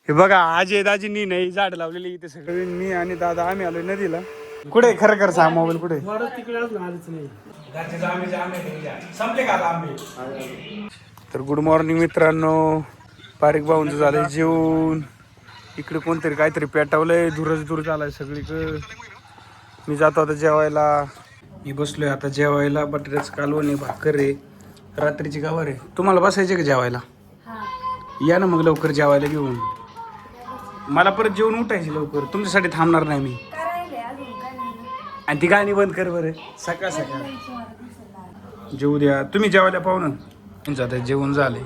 हे बघा आजी दाजींनी नाही झाड लावलेली इथे सगळे. मी आणि दादा आम्ही आलोय नदीला. कुठे खरं खरं सांग मोबाईल कुठे? तर गुड मॉर्निंग मित्रांनो. पारिक भाऊंचं झालंय जेवून. इकडे कोणतरी काहीतरी पेटवलंय. दूरच दूर झालाय सगळीकडे. मी जातो आता जेवायला. मी बसलोय आता जेवायला. बटाट्याचं कालवण आहे, भाकर आहे, रात्रीची गावर आहे. तुम्हाला बसायचे का जेवायला? या ना मग लवकर जेवायला घेऊन. मला परत जेवून उठायचे लवकर. तुमच्यासाठी थांबणार नाही मी. आणि ती गाणी बंद कर बरं. सकाळ सकाळ जेवू द्या. तुम्ही जेवायला पाहू ना. आता जेवण झाले.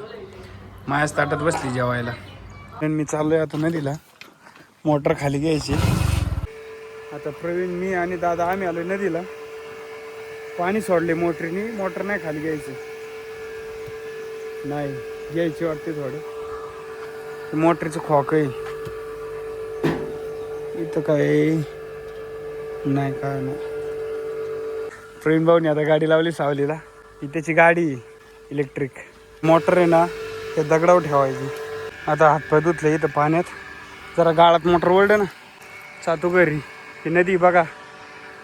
माझ्याच ताटात बसली जेवायला. मी चाललोय आता नदीला. मोटर खाली घ्यायची. आता प्रवीण, मी आणि दादा आम्ही आलोय नदीला. पाणी सोडले मोटरीने. मोटर नाही खाली घ्यायची. नाही घ्यायची वाटते थोडं. मोटरीचं खोक आहे इथं. काय नाही काय नाही. प्रवीण भाऊनी आता गाडी लावली सावलीला. ही त्याची गाडी इलेक्ट्रिक. मोटर आहे ना ते दगडावर ठेवायची. आता हातपाय धुतले इथं पाण्यात. जरा गाळात मोटर ओढलं ना जातो घरी. ही नदी बघा,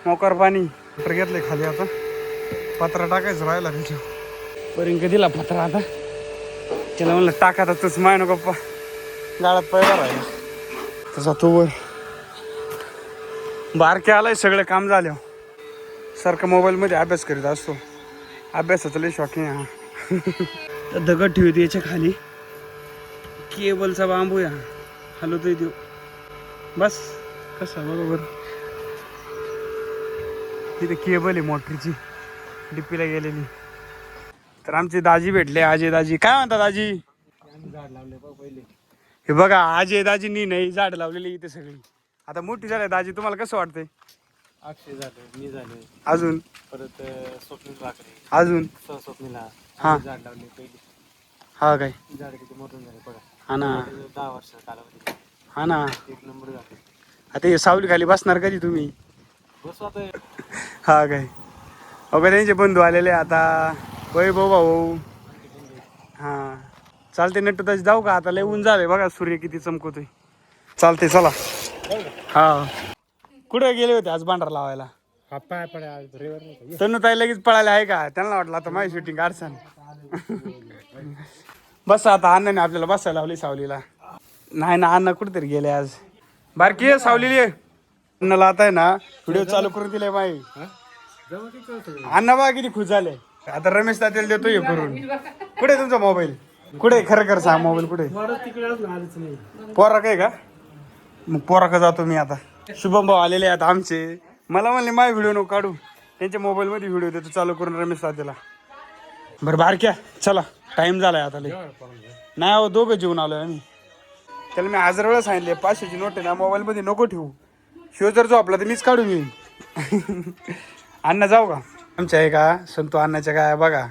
मोकार पाणी. मोटर घेतले खाली. आता पत्रा टाकायचं राहिला त्याच्यावर. परिंक दिला पत्रा. आता त्याला म्हणलं टाका तर तूच माय नको गप्पा. गाळात पहिला राहिला तसा तो वर. बारके आलाय सगळं काम झालं. सारखं मोबाईलमध्ये अभ्यास करीत असतो. अभ्यासाचं लय शॉकिंग आहे हा. दगड ठेवते याच्या खाली. केबलचा बांबू या हलवतोय देऊ. बस कसा बरोबर. तिथे केबल आहे मोटरीची डीपीला गेलेली. तर आमचे दाजी भेटले. आजे दाजी. काय म्हणतात दाजी? झाड लावले पहिले. हे बघा आजे दाजींनी नाही झाड लावलेली इथे सगळी. आता मोठी झाली दाजी. तुम्हाला कसं वाटतंय? अक्षय झालं, मी झाले, अजून परत स्वप्नील भाकरे, अजून स्वप्नीला हा झाड लावले पहिली. हा काय झाड किती मोठून झाले बघा. हा ना 10 वर्ष कालावधी. हा ना. एक नंबर झाले. आता हे सावली खाली बसणार कधी तुम्ही? बस आता हा काय. अगं त्यांचे बंधू आलेले आता. वैभव भाऊ. हा चालते. नट्टू ताजी जाऊ का? आता लय ऊन झालंय बघा. सूर्य किती चमकतोय. चालते चला. हा कुठे गेले होते आज भांडार लावायला? पाय पडा तनु ताई लगेच पळाले आहे का? त्यांना वाटलं आता माझी शूटिंग काढसान. बस आता अण्णाने आपल्याला बसायला लावली सावलीला. नाही ना अण्णा कुठेतरी गेले आज. बारकी सावलीली अण्णाला आता आहे ना व्हिडिओ चालू करून दिले माई. अण्णा बा किती खुश झाले. आता रमेश तात्याला देतो हे करून. कुठे तुमचा मोबाईल? कुठे खरं खरं सांग मोबाईल कुठे? पोरा काय का? मग पोरा का जातो मी आता. शुभम भाऊ आलेले आहेत आमचे. मला म्हणले माय व्हिडिओ नको काढू. त्यांच्या मोबाईलमध्ये व्हिडिओ देतो चालू करून रमेश तात्याला. बरं बारक्या चला टाइम झालाय आता. लय नाही अहो दोघं जेवून आलोय आम्ही. त्याला मी हजार वेळा सांगितले 500ची नोट आहे ना मोबाईलमध्ये नको ठेवू. शिव जर जो आपला तर मीच काढून येईन. अण्णा जाऊ का? आमच्या आहे का संतो अण्णाच्या काय बघा.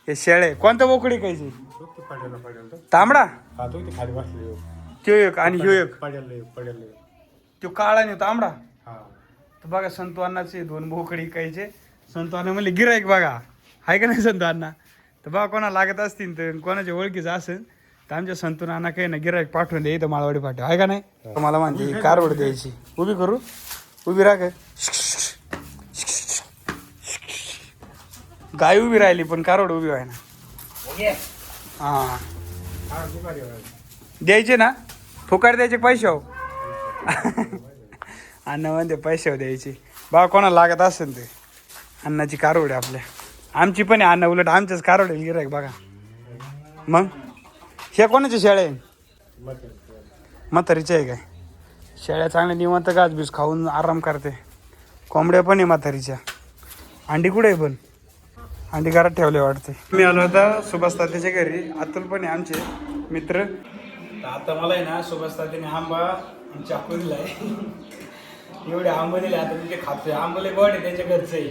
हे शेळे कोणत्या बोकडी कायची? तांबडा खाली बसले. तो एक आणि ह्यो एक. पडेल तो काळा आणि तांबडा. तर बघा संतो अण्णाचे 2 बोकडी कायचे. संतो अण्णा म्हणले गिराईक बघा आहे का नाही संतो अण्णा. तर बघा कोणा लागत असतील तर कोणाच्या ओळखीचं असेल तर आमच्या संतो अण्णा काही ना गिराईक पाठवून द्या. इथं माळवाडी पाठव आहे का नाही. मला म्हणते कारवड द्यायची. उभी करू? उभी राहा. गाय उभी राहिली पण कारवड उभी व्हाय ना. हा द्यायचे ना. फुकाट द्यायचे पैसे हो. अण्णा म्हणते पैसे द्यायचे. बघा कोणाला लागत असेल ते. अण्णाची कारवड आपल्या. आमची पण आहे अण्णा. उलट आमच्याच कारवड गिरायक बघा. मग हे कोणाच्या शेळ्या आहे? म्हातारीच्या आहे काय? शेळ्या चांगल्या निवांत घास बीस खाऊन आराम करते. कोंबड्या पण आहे म्हातारीच्या. अंडी कुठे आहे पण? अंडी घरात ठेवले वाटते. मी आलो होता सुभाष तात्याच्या घरी. अतुल पण आहे आमचे मित्र. आता मला आहे ना सुभाष तात्याने आंबा चाकू दिलाय. एवढे आंबे दिले. आता मी ते खातोय. आंबले गोड आहे त्यांच्या घरचं आहे.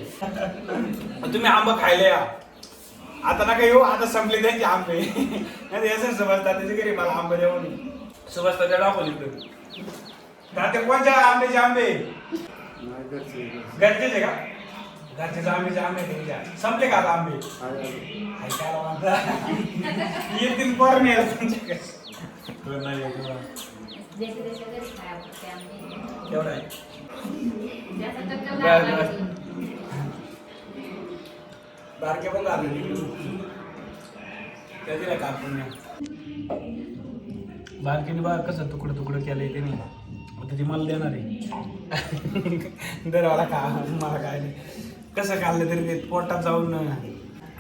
तुम्ही आंबा खायला या. आता नका येऊ. आता संपले त्यांचे आंबे. नाही असं सुभाष तात्याच्या घरी मला आंबे देऊन सुभाष तात्या दाखवली इकडे. तात्या कोणत्या आंब्याचे आंबे? घरचेच आहे का? घरचे आंबेचे आंबे त्यांच्या. संपले का आता आंबे? येतील पोरं नाही तुमच्याकडे. ज्याच्या त्याच्या घरी खाया होते आम्ही. एवढं आहे ज्याचा त्याच्या बरं, गावाला बरं. बारके पण घालून कधीला कापून बारकीने बा कसं तुकडं तुकडं केलंय त्याने आता ती मला देणार आहे दरवाला खा मला काय नाही कसं खाल्लं तरी ते पोटात जाऊन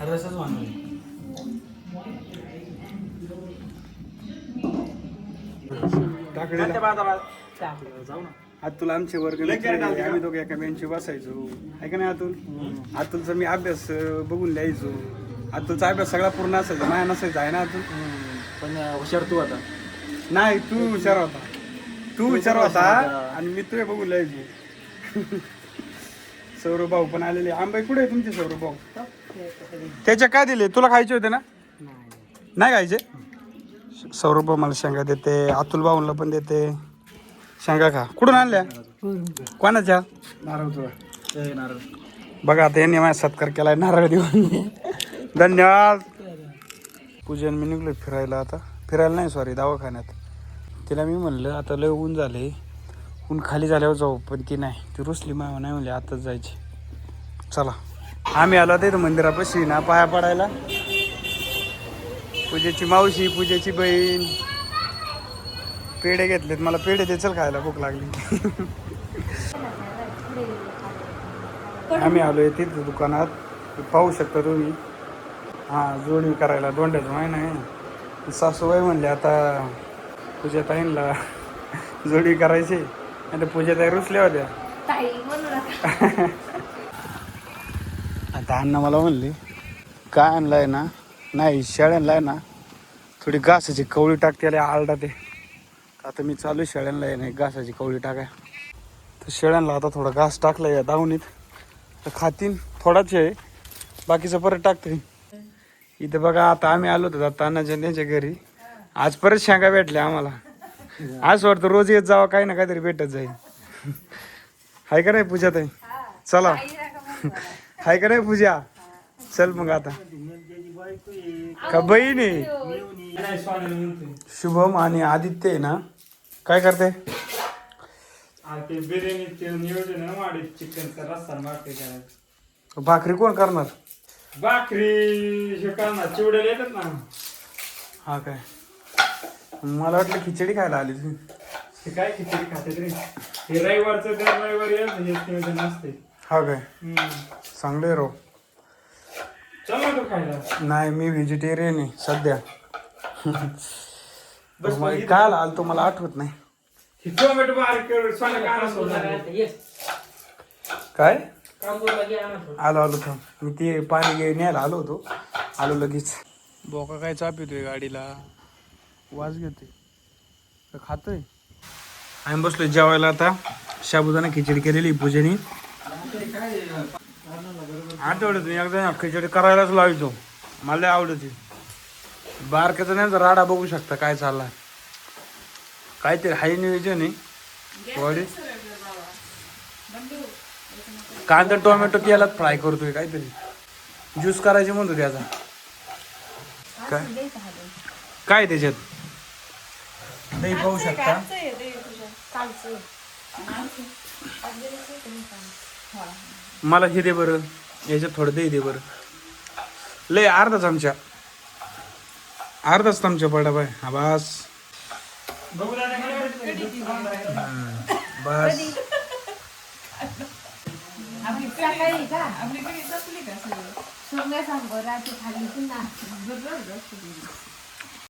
रसच मानलं जाऊ ना आज तुला आमचे वर्ग आम्ही दोघे एका बेंचवर बसायचो आहे का नाही अतुल अतुलचा मी अभ्यास बघून लिहायचो अतुलचा अभ्यास सगळा पूर्ण असायचा माया नसायचा आहे ना अतुल पण हुशार तू आता नाही तू हुशार होता तू हुशार होता आणि मी तुझे बघून लिहायचो सौरभ भाऊ पण आलेले आंबे कुठे आहे तुमचे सौरभ भाऊ त्याच्या काय दिले तुला खायचे होते ना नाही खायचे सौरभ भाऊ मला शेंगा देते अतुल भाऊला पण देते शेंगा खा कुठून आणल्या कोणाच्या नारळ बघा आता यांनी माझ्या सत्कार केलाय नारळ देऊन धन्यवाद पूजन मी निघलो फिरायला आता फिरायला नाही सॉरी दवाखान्यात तिला मी म्हणलं आता लय ऊन झाले ऊन खाली झाल्यावर जाऊ पण की नाही ती रुसली मामा नाही म्हणले आताच जायची चला आम्ही आलो तिथं मंदिरापाशी ना पाया पडायला पूजेची मावशी पूजेची बहीण पेढे घेतलेत मला पेढे दे चल खायला भूक लागली आम्ही आलोय तिथं दुकानात पाहू शकता तुम्ही हां जोडणी करायला दोंड्याचं माहिती नाही सासूबाई म्हणले आता पूजा ताईंला जोडी करायची आणि पूजा ताई रुसल्या होत्या ताई म्हणू नका. आता अण्णा मला म्हणले काय आणलाय ना नाही शेळ्यांना आहे ना थोडी घासाची कवळी टाकते आरडा ते आता मी चालू शेळ्यांना आहे नाही घासाची कवळी टाकाय तर शेळ्यांना आता थोडा घास टाकला या दावणीत तर खातीन थोडाच आहे बाकीचं परत टाकते इथे बघा आता आम्ही आलो होतो आता अण्णाच्या त्यांच्या घरी आज परत शेंगा भेटल्या आम्हाला आज वाटतं रोज येत जावं काही ना काहीतरी भेटत जाईल हाय का नाही पूजा ताई चला हाय का नाही पूजा चल मग आता का बहीण आहे शुभम आणि आदित्य आहे ना काय करते बिर्याणीचे नियोजन आहे वाढीत चिकनचा रस्सा भाकरी करायचं भाकरी कोण करणार भाकरी हे करणार चिवड्याला येतात ना हा काय मला वाटलं खिचडी खायला आली तुम्ही ते काय खिचडी खाते रे हे रविवारचं दर रविवारी हे नियोजन असते हा काय चांगले राव चल ना तू खायला नाही मी व्हेजिटेरियन आहे सध्या काय आलं तो मला आठवत नाही ही टोमॅटो बारीक सोना काय काय आलो आलो थांब मी ते पाणी न्यायला आलो होतो आलो लगेच बोका काय चाप येतोय गाडीला वाज घेतोय खातोय आम्ही बसलोय जेवायला आता साबुदाणा खिचडी केलेली पूजेनी आठवड्यातून एकदा खिचडी करायलाच लावायचो मला आवडते बारक्याचा नाही तर राडा बघू शकता काय चाललाय काहीतरी हाय नियोजन आहे वडी कांदा टोमॅटो तेलात फ्राय करतोय काहीतरी ज्यूस करायचे म्हणतो त्याचा काय काय त्याच्यात दही पाहू शकता मला हे दे बरं याच्यात थोडं दही दे बरं लय अर्धाच आमच्या पडा बाय हा बस बस आपली सकाळी का आपली कधी संपली का सगळं सांगो रात्री खाली पुन्हा